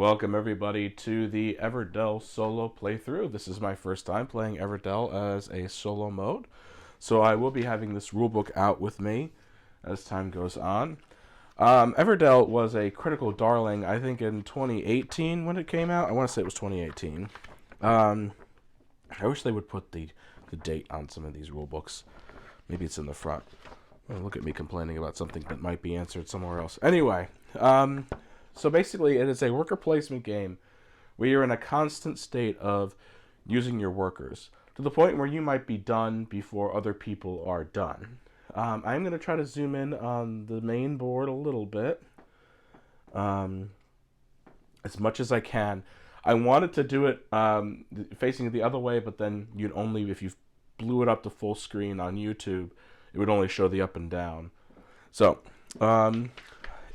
Welcome everybody to the Everdell solo playthrough. This is my first time playing Everdell as a solo mode, so I will be having this rulebook out with me as time goes on. Everdell was a critical darling, I think, in 2018 when it came out. I want to say it was 2018. I wish they would put the date on some of these rulebooks. Maybe it's in the front. Oh, look at me complaining about something that might be answered somewhere else. Anyway, so basically it is a worker placement game where you're in a constant state of using your workers to the point where you might be done before other people are done. I'm going to try to zoom in on the main board a little bit, as much as I can. I wanted to do it facing the other way, but then you'd only, if you blew it up to full screen on YouTube, it would only show the up and down. So,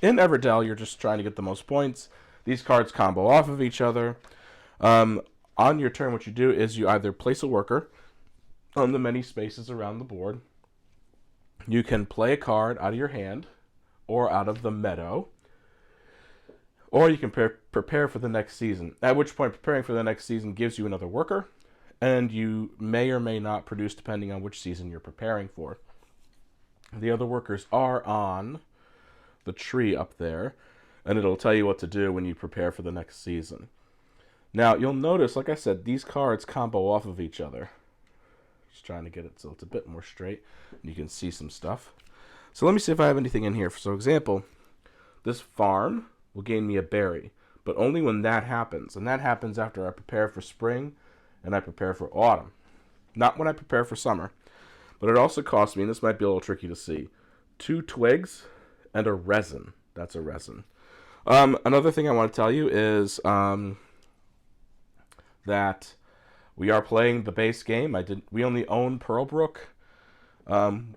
in Everdell, you're just trying to get the most points. These cards combo off of each other. On your turn, what you do is you either place a worker on the many spaces around the board. You can play a card out of your hand or out of the meadow. Or you can prepare for the next season, at which point preparing for the next season gives you another worker, and you may or may not produce depending on which season you're preparing for. The other workers are on the tree up there, and it'll tell you what to do when you prepare for the next season. Now, you'll notice, like I said, these cards combo off of each other. Just trying to get it so it's a bit more straight, and you can see some stuff. So let me see if I have anything in here. For example, this farm will gain me a berry, but only when that happens, and that happens after I prepare for spring and I prepare for autumn, not when I prepare for summer. But it also costs me, and this might be a little tricky to see, 2 twigs and a resin. That's a resin. Another thing I want to tell you is that we are playing the base game. We only own Pearlbrook.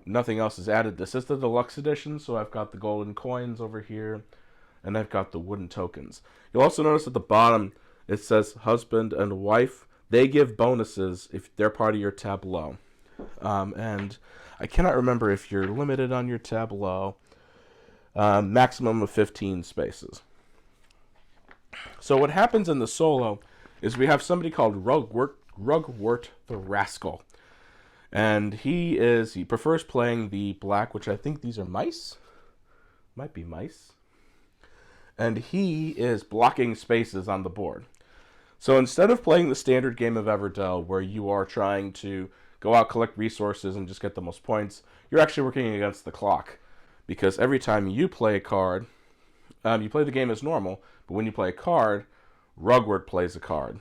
Nothing else is added. This is the deluxe edition, so I've got the golden coins over here, and I've got the wooden tokens. You'll also notice at the bottom it says husband and wife. They give bonuses if they're part of your tableau. And I cannot remember if you're limited on your tableau. Maximum of 15 spaces. So what happens in the solo is we have somebody called Rugwort the Rascal. And he prefers playing the black, which I think these are mice. Might be mice. And he is blocking spaces on the board. So instead of playing the standard game of Everdell, where you are trying to go out, collect resources, and just get the most points, you're actually working against the clock. Because every time you play a card, you play the game as normal, but when you play a card, Rugwort plays a card.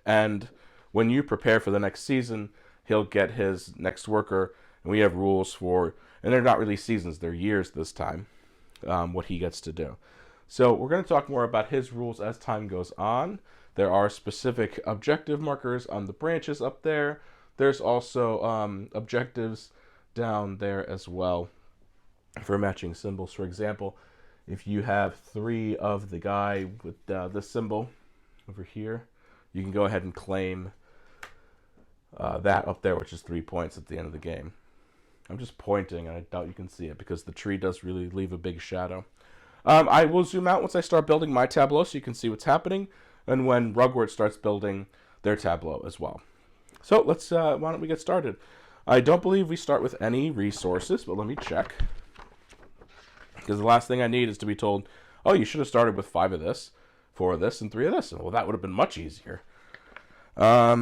And when you prepare for the next season, he'll get his next worker, and we have rules for, and they're not really seasons, they're years this time, what he gets to do. So we're going to talk more about his rules as time goes on. There are specific objective markers on the branches up there. There's also objectives down there as well for matching symbols. For example, if you have 3 of the guy with this symbol over here, you can go ahead and claim that up there, which is 3 points at the end of the game. I'm just pointing, and I doubt you can see it because the tree does really leave a big shadow. I will zoom out once I start building my tableau so you can see what's happening, and when Rugwort starts building their tableau as well. So let's, why don't we get started? I don't believe we start with any resources, but let me check. Because the last thing I need is to be told, oh, you should have started with 5 of this, 4 of this, and 3 of this. Well, that would have been much easier. No,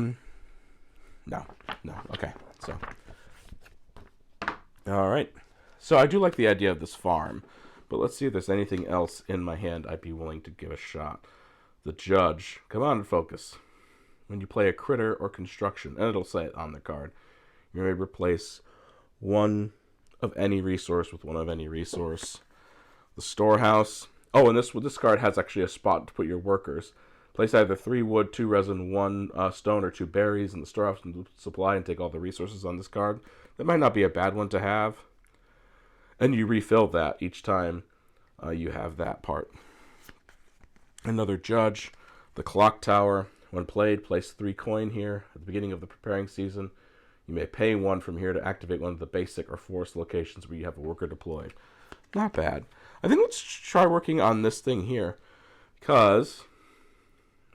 okay, so. All right, so I do like the idea of this farm, but let's see if there's anything else in my hand I'd be willing to give a shot. The judge, come on, focus. When you play a critter or construction, and it'll say it on the card, you may replace 1 of any resource with 1 of any resource. The storehouse. Oh, and this card has actually a spot to put your workers. Place either 3 wood, 2 resin, 1 stone, or 2 berries in the storehouse and supply, and take all the resources on this card. That might not be a bad one to have. And you refill that each time you have that part. Another judge. The clock tower. When played, place 3 coin here at the beginning of the preparing season. You may pay 1 from here to activate one of the basic or forest locations where you have a worker deployed. Not bad. I think let's try working on this thing here, because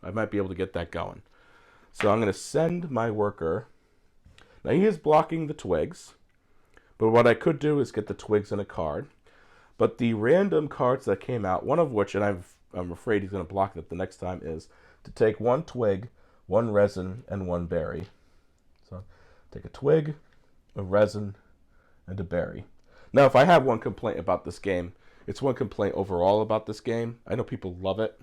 I might be able to get that going. So I'm going to send my worker. Now he is blocking the twigs, but what I could do is get the twigs in a card. But the random cards that came out, one of which, and I'm afraid he's going to block that the next time, is to take one twig, one resin, and one berry. So take a twig, a resin, and a berry. Now, if I have one complaint about this game, it's one complaint overall about this game. I know people love it,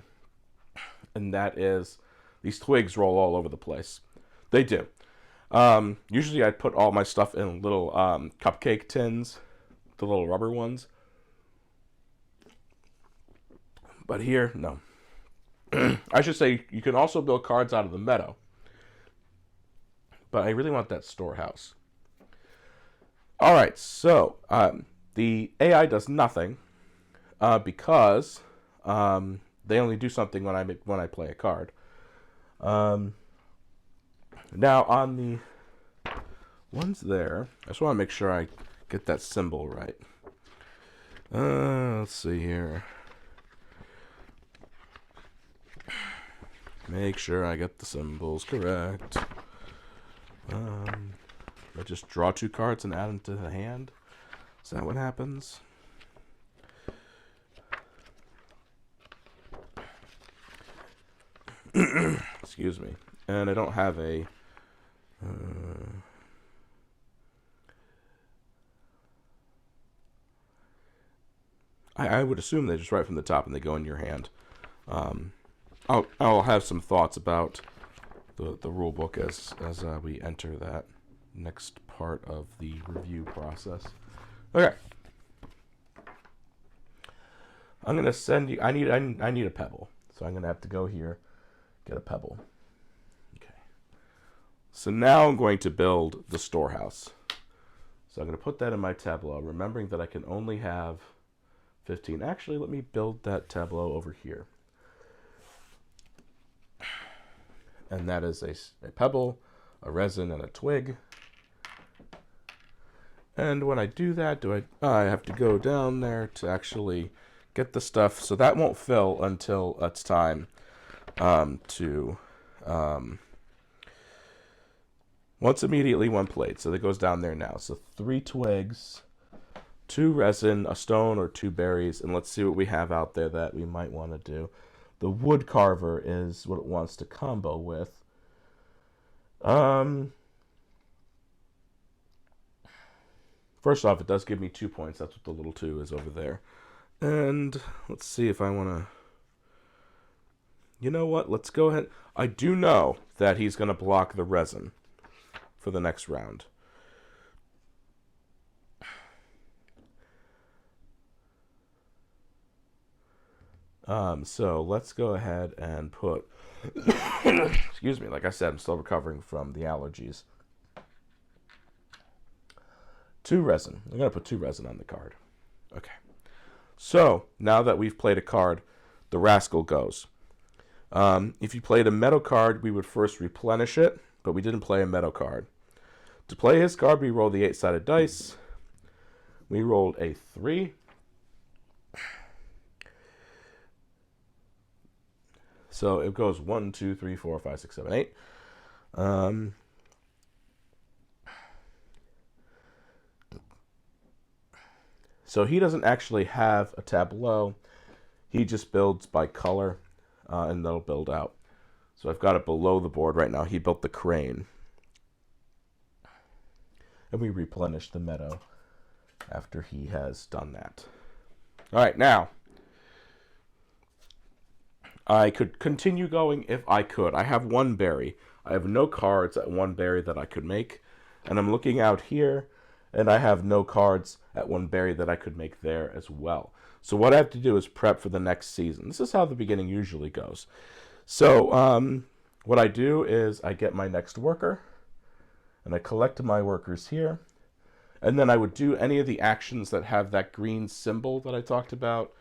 and that is these twigs roll all over the place. They do. Usually I put all my stuff in little cupcake tins, the little rubber ones. But here, no. I should say you can also build cards out of the meadow. But I really want that storehouse. All right, so the AI does nothing because they only do something when I play a card. Now on the ones there, I just want to make sure I get that symbol right. Let's see here. Make sure I get the symbols correct. I just draw 2 cards and add them to the hand. Is that what happens? Excuse me. And I don't have a... I would assume they just write from the top and they go in your hand. I'll have some thoughts about the rule book as we enter that next part of the review process. Okay. I'm gonna send you. I need a pebble, so I'm gonna have to go here, get a pebble. Okay. So now I'm going to build the storehouse. So I'm gonna put that in my tableau, remembering that I can only have 15. Actually, let me build that tableau over here. And that is a pebble, a resin, and a twig. And when I do that, I have to go down there to actually get the stuff. So that won't fill until it's time to... once immediately, 1 plate. So that goes down there now. So 3 twigs, 2 resin, a stone, or 2 berries. And let's see what we have out there that we might want to do. The wood carver is what it wants to combo with. First off, it does give me 2 points. That's what the little 2 is over there. And let's see if I want to... You know what? Let's go ahead. I do know that he's going to block the resin for the next round. So let's go ahead and put, excuse me, like I said, I'm still recovering from the allergies. 2 resin. I'm going to put 2 resin on the card. Okay. So now that we've played a card, the rascal goes. If you played a meadow card, we would first replenish it, but we didn't play a meadow card. To play his card, we rolled the 8-sided dice. We rolled a 3. So it goes 1, 2, 3, 4, 5, 6, 7, 8. So he doesn't actually have a tableau. He just builds by color, and that'll build out. So I've got it below the board right now. He built the crane. And we replenish the meadow after he has done that. All right, now... I could continue going if I could. I have 1 berry. I have no cards at 1 berry that I could make. And I'm looking out here, and I have no cards at 1 berry that I could make there as well. So what I have to do is prep for the next season. This is how the beginning usually goes. So what I do is I get my next worker, and I collect my workers here. And then I would do any of the actions that have that green symbol that I talked about.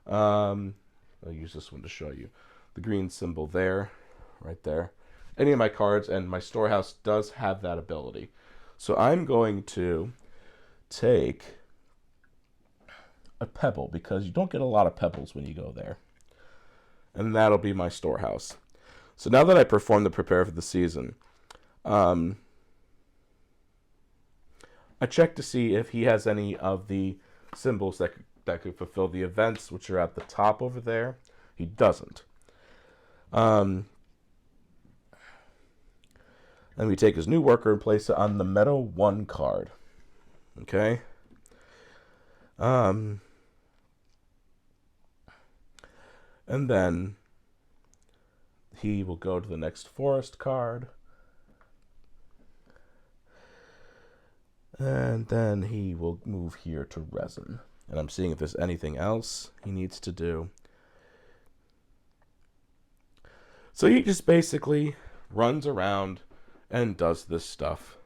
I'll use this one to show you. The green symbol there, right there. Any of my cards, and my storehouse does have that ability. So I'm going to take a pebble, because you don't get a lot of pebbles when you go there. And that'll be my storehouse. So now that I performed the prepare for the season, I checked to see if he has any of the symbols that could fulfill the events, which are at the top over there. He doesn't. And we take his new worker and place it on the Meadow 1 card. Okay? And then he will go to the next forest card. And then he will move here to resin. And I'm seeing if there's anything else he needs to do. So he just basically runs around and does this stuff.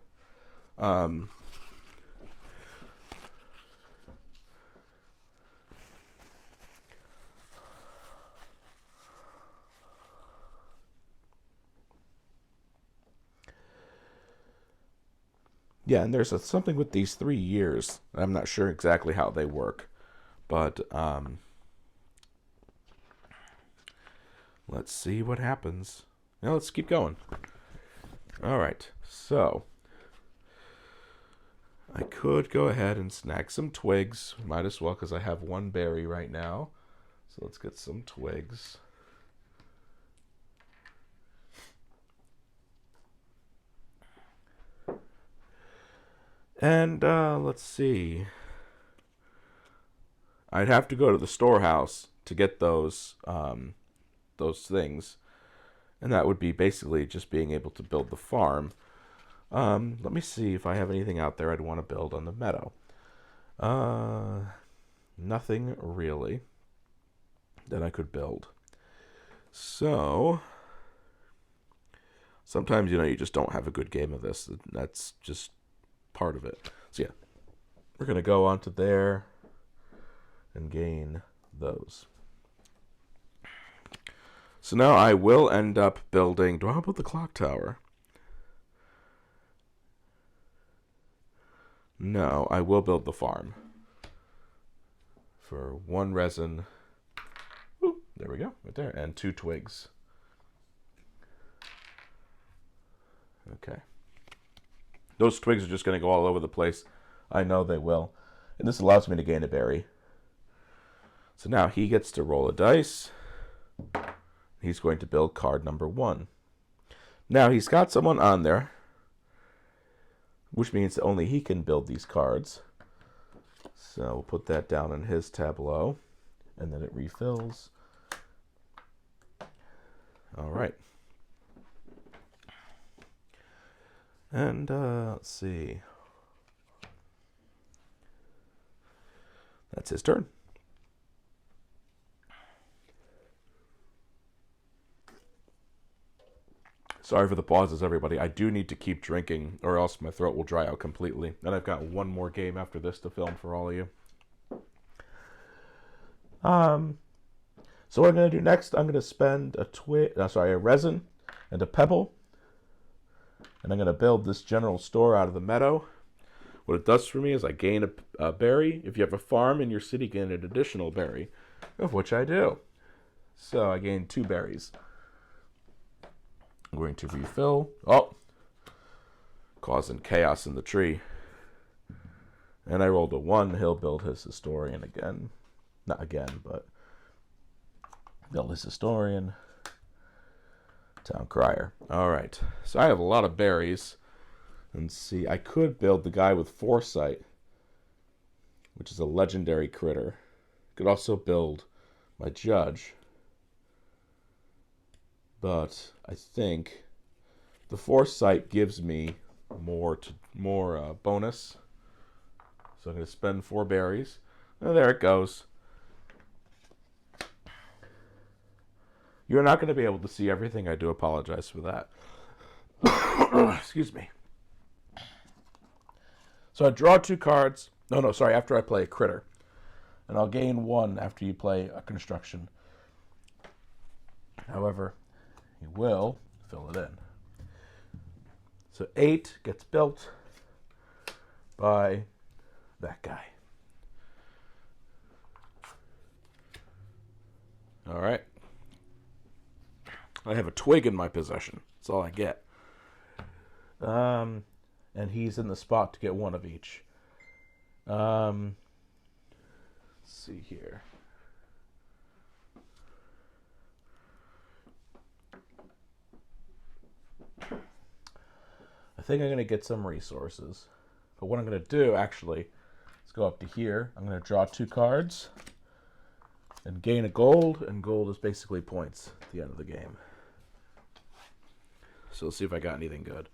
Yeah, and there's something with these 3 years. I'm not sure exactly how they work, but let's see what happens. Now let's keep going. All right, so I could go ahead and snag some twigs. Might as well, because I have 1 berry right now. So let's get some twigs. And let's see. I'd have to go to the storehouse to get those things, and that would be basically just being able to build the farm. Let me see if I have anything out there I'd want to build on the meadow. Nothing really that I could build. So sometimes, you just don't have a good game of this. That's just part of it. So yeah, we're going to go onto there and gain those. So now I will end up building... Do I want to build the clock tower? No, I will build the farm. For 1 resin. Ooh, there we go, right there. And 2 twigs. Okay. Those twigs are just going to go all over the place. I know they will. And this allows me to gain a berry. So now he gets to roll a dice. He's going to build card number 1. Now he's got someone on there, which means that only he can build these cards. So we'll put that down in his tableau, and then it refills. All right. And let's see. That's his turn. Sorry for the pauses, everybody. I do need to keep drinking, or else my throat will dry out completely. And I've got 1 more game after this to film for all of you. So what I'm going to do next, I'm going to spend a resin and a pebble. And I'm going to build this general store out of the meadow. What it does for me is I gain a berry. If you have a farm in your city, gain an additional berry, of which I do. So I gain 2 berries. I'm going to refill. Oh, causing chaos in the tree. And I rolled a 1. He'll build his historian again. Not again, but build his historian. Town crier. All right. So I have a lot of berries. And see, I could build the guy with foresight, which is a legendary critter. Could also build my judge. But I think the foresight gives me more bonus. So I'm going to spend 4 berries. And there it goes. You're not going to be able to see everything. I do apologize for that. Excuse me. So I draw 2 cards. After I play a critter. And I'll gain 1 after you play a construction. However, you will fill it in. So 8 gets built by that guy. All right. I have a twig in my possession. That's all I get. And he's in the spot to get one of each. Let's see here. I think I'm going to get some resources. But what I'm going to do, actually, is go up to here. I'm going to draw 2 cards and gain a gold. And gold is basically points at the end of the game. So let's see if I got anything good.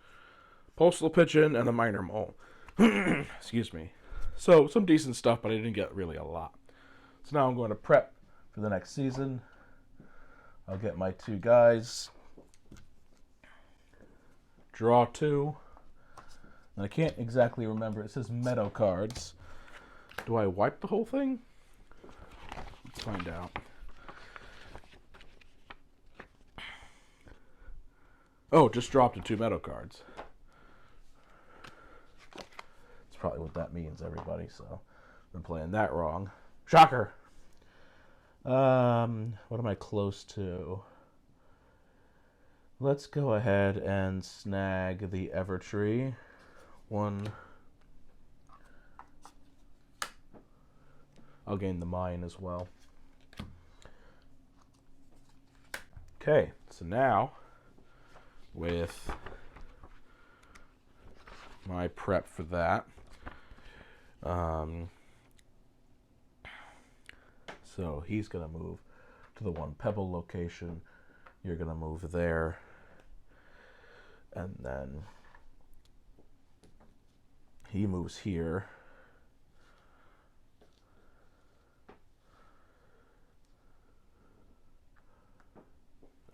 Postal pigeon and a minor mole. Excuse me. So some decent stuff, but I didn't get really a lot. So now I'm going to prep for the next season. I'll get my 2 guys. Draw 2. And I can't exactly remember. It says meadow cards. Do I wipe the whole thing? Let's find out. Oh, just dropped the 2 meadow cards. That's probably what that means, everybody. So I've been playing that wrong. Shocker! What am I close to? Let's go ahead and snag the Evertree. 1. I'll gain the mine as well. Okay, so now with my prep for that, so he's gonna move to the 1 pebble location. You're gonna move there, and then he moves here.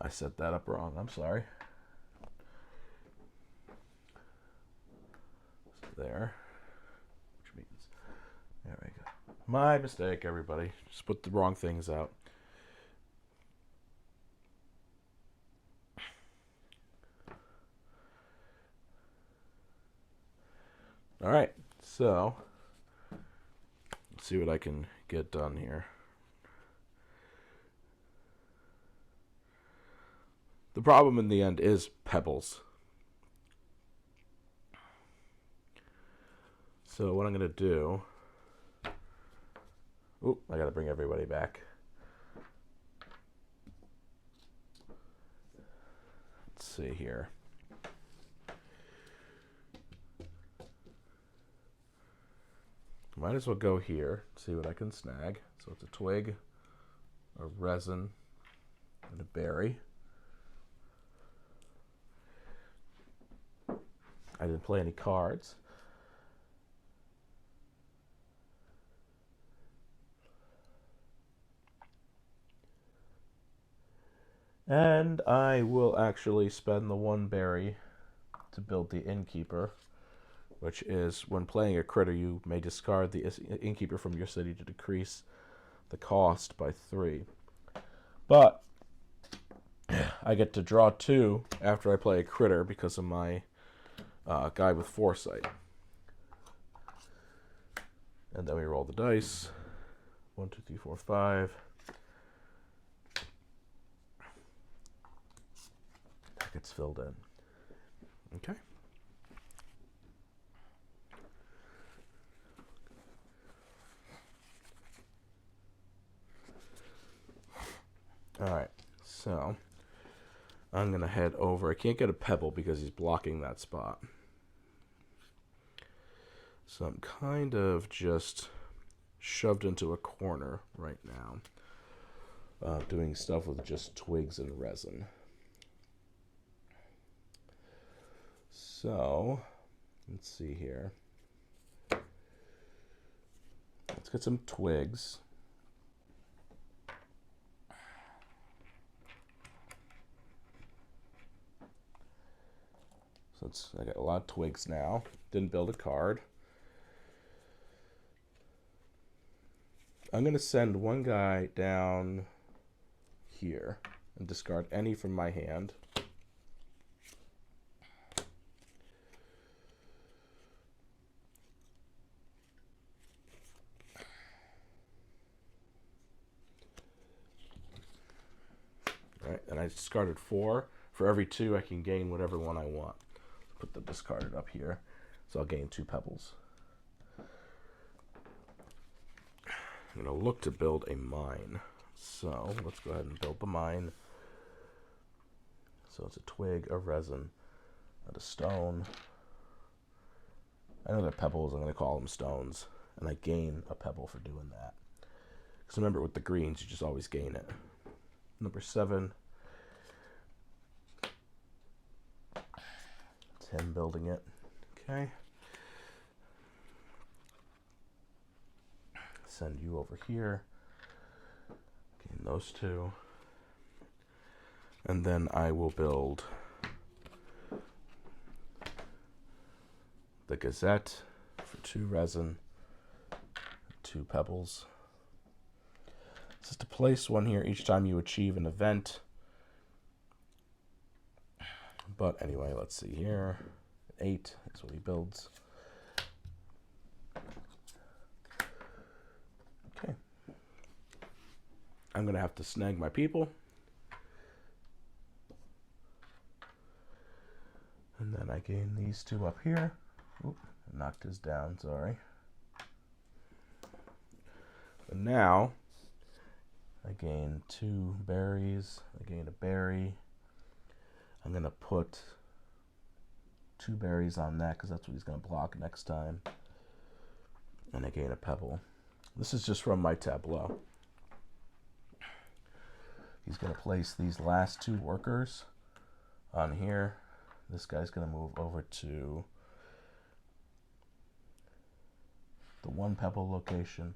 I set that up wrong. I'm sorry. So there. Which means, there we go. My mistake, everybody. Just put the wrong things out. All right. So, let's see what I can get done here. The problem in the end is pebbles. So what I'm going to do... Oop, I got to bring everybody back. Let's see here. Might as well go here, see what I can snag. So it's a twig, a resin, and a berry. I didn't play any cards. And I will actually spend the 1 berry to build the innkeeper, which is when playing a critter, you may discard the innkeeper from your city to decrease the cost by 3. But I get to draw 2 after I play a critter because of my guy with foresight. And then we roll the dice. 1, 2, 3, 4, 5. That gets filled in. Okay. All right. So I'm going to head over. I can't get a pebble because he's blocking that spot. So I'm kind of just shoved into a corner right now, doing stuff with just twigs and resin. So let's see here. Let's get some twigs. So I got a lot of twigs now. Didn't build a card. I'm going to send 1 guy down here and discard any from my hand. All right, and I I discarded 4. For every 2, I can gain whatever one I want. Put the discarded up here, so I'll gain 2 pebbles. I'm going to look to build a mine. So let's go ahead and build the mine. So it's a twig, a resin, and a stone. I know they're pebbles, I'm going to call them stones. And I gain a pebble for doing that. Because remember, with the greens, you just always gain it. Number 7. 10 building it. Okay. Send you over here. Gain those 2. And then I will build the Gazette for 2 resin, 2 pebbles. This is to place one here each time you achieve an event. But anyway, let's see here. 8 is what he builds. Okay. I'm going to have to snag my people. And then I gain these 2 up here. Oop, knocked his down, sorry. And now, I gain 2 berries. I gain a berry. I'm going to put 2 berries on that because that's what he's going to block next time. And I gain a pebble. This is just from my tableau. He's going to place these last 2 workers on here. This guy's going to move over to the 1 pebble location,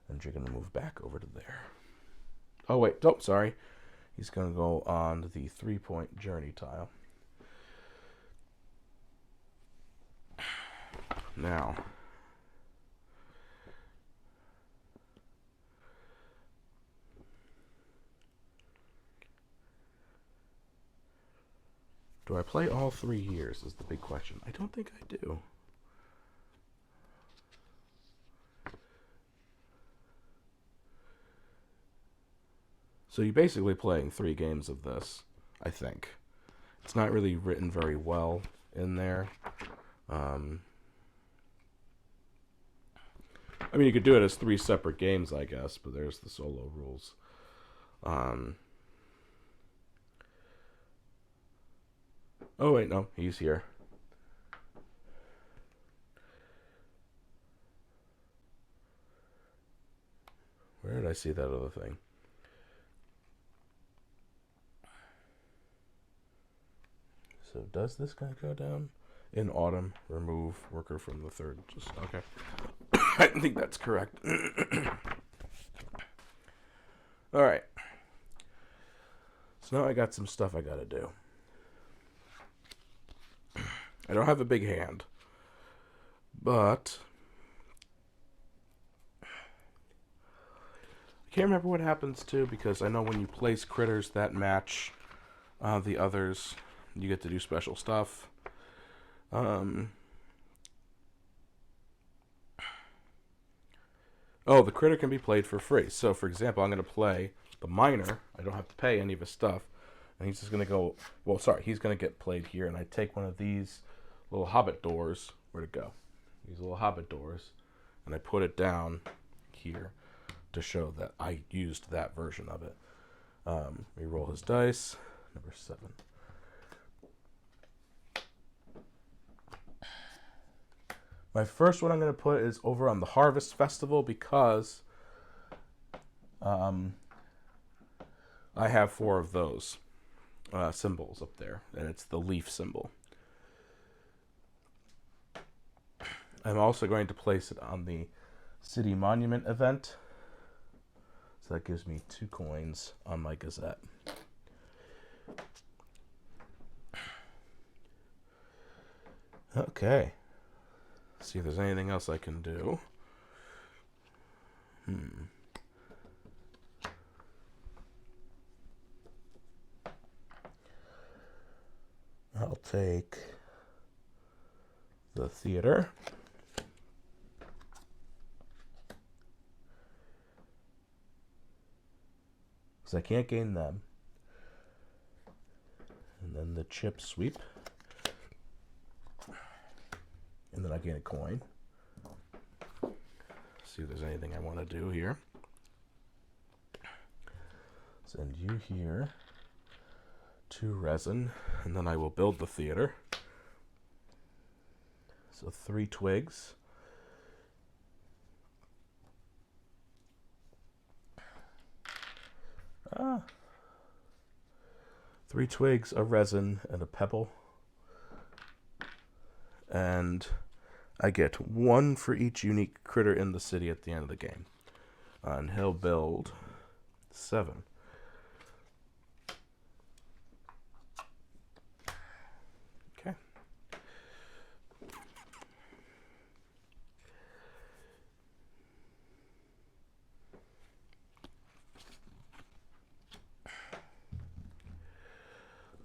and you're going to move back over to there. Oh, wait. Oh, sorry. He's going to go on the 3-point journey tile. Now, do I play all 3 years is the big question. I don't think I do. So you're basically playing 3 games of this, I think. It's not really written very well in there. I mean, you could do it as 3 separate games, I guess, but there's the solo rules. Oh, wait, no, he's here. Where did I see that other thing? So does this guy go down? In autumn, remove worker from the 3rd. Just okay. I think that's correct. All right. So now I got some stuff I gotta do. I don't have a big hand, but I can't remember what happens too, because I know when you place critters that match the others, you get to do special stuff. Oh, the critter can be played for free. So, for example, I'm going to play the miner. I don't have to pay any of his stuff. And he's just going to go... Well, sorry, he's going to get played here. And I take one of these little hobbit doors. Where'd it go? These little hobbit doors. And I put it down here to show that I used that version of it. We roll his dice. Number 7. My first one I'm going to put is over on the Harvest Festival because I have 4 of those symbols up there, and it's the leaf symbol. I'm also going to place it on the City Monument event, so that gives me 2 coins on my Gazette. Okay. See if there's anything else I can do. I'll take the theater. Because I can't gain them. and the chip sweep. And then I gain a coin. See if there's anything I want to do here. Send you here. 2 resin, and then I will build the theater. So 3 twigs. Ah. 3 twigs, a resin, and a pebble. And I get 1 for each unique critter in the city at the end of the game. And he'll build 7. Okay.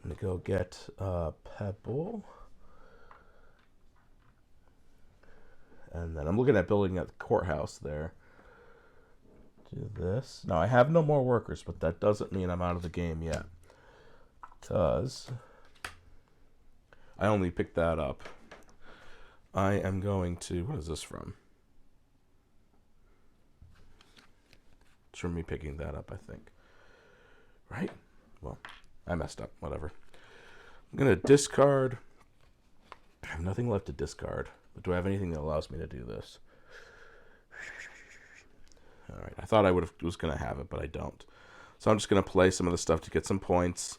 I'm going to go get a pebble. And then I'm looking at building at the courthouse there. Do this. Now, I have no more workers, but that doesn't mean I'm out of the game yet. Because I only picked that up. I am going to... What is this from? It's from me picking that up, I think. Right? Well, I messed up. Whatever. I'm going to discard. I have nothing left to discard. But do I have anything that allows me to do this? All right. I thought I was going to have it, but I don't. So I'm just going to play some of the stuff to get some points.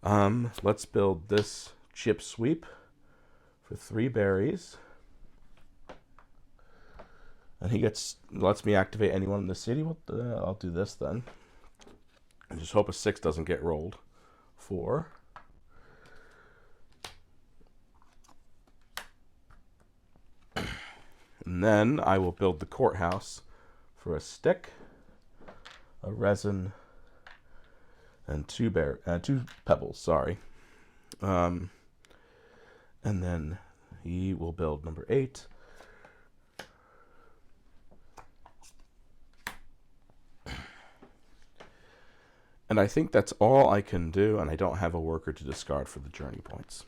Let's build this chip sweep for 3 berries. And he lets me activate anyone in the city. I'll do this then. And just hope a 6 doesn't get rolled. 4. And then I will build the courthouse for a stick, a resin, and 2 pebbles. Sorry. And then he will build number 8. And I think that's all I can do, and I don't have a worker to discard for the journey points.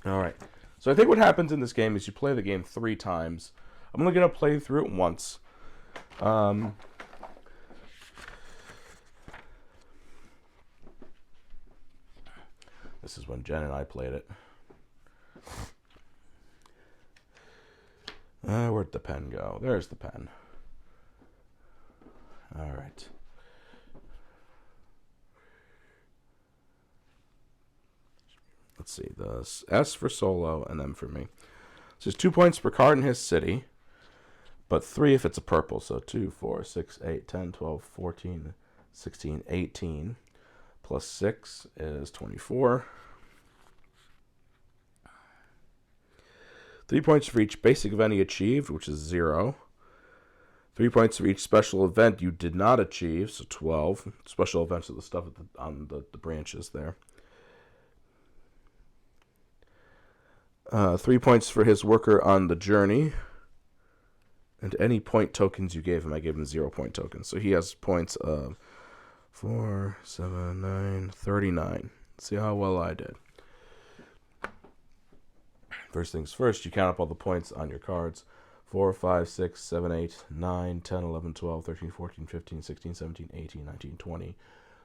All right. So I think what happens in this game is you play the game 3 times. I'm only going to play through it once. This is when Jen and I played it. Where'd the pen go? There's the pen. All right. Let's see, the S for solo and M for me. So it's 2 points per card in his city, but 3 if it's a purple. So 2, 4, 6, 8, 10, 12, 14, 16, 18. Plus 6 is 24. 3 points for each basic event he achieved, which is 0. 3 points for each special event you did not achieve, so 12. Special events are the stuff on the branches there. 3 points for his worker on the journey. And any point tokens you gave him, I gave him 0 point tokens. So he has points of 4, 7, 9, 39. See how well I did. First things first, you count up all the points on your cards. 4, 5, 6, 7, 8, 9, 10, 11, 12, 13, 14, 15, 16, 17, 18, 19, 20,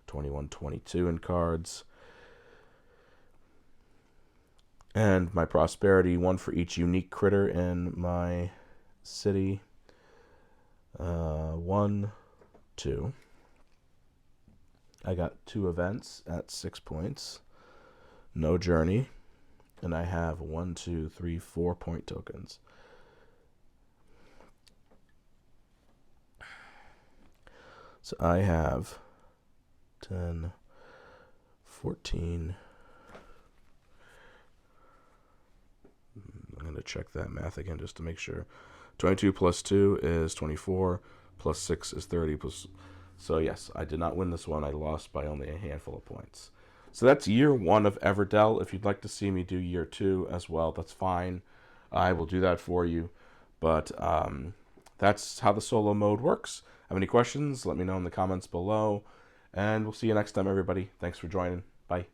21, 22 in cards. And my prosperity, 1 for each unique critter in my city. 1, 2. I got 2 events at 6 points. No journey. And I have 1, 2, 3, 4 point tokens. So I have 10, 14. I'm going to check that math again just to make sure. 22 plus 2 is 24, plus 6 is 30. So yes, I did not win this one. I lost by only a handful of points. So that's year 1 of Everdell. If you'd like to see me do year 2 as well, that's fine. I will do that for you. But that's how the solo mode works. Have any questions? Let me know in the comments below. And we'll see you next time, everybody. Thanks for joining. Bye.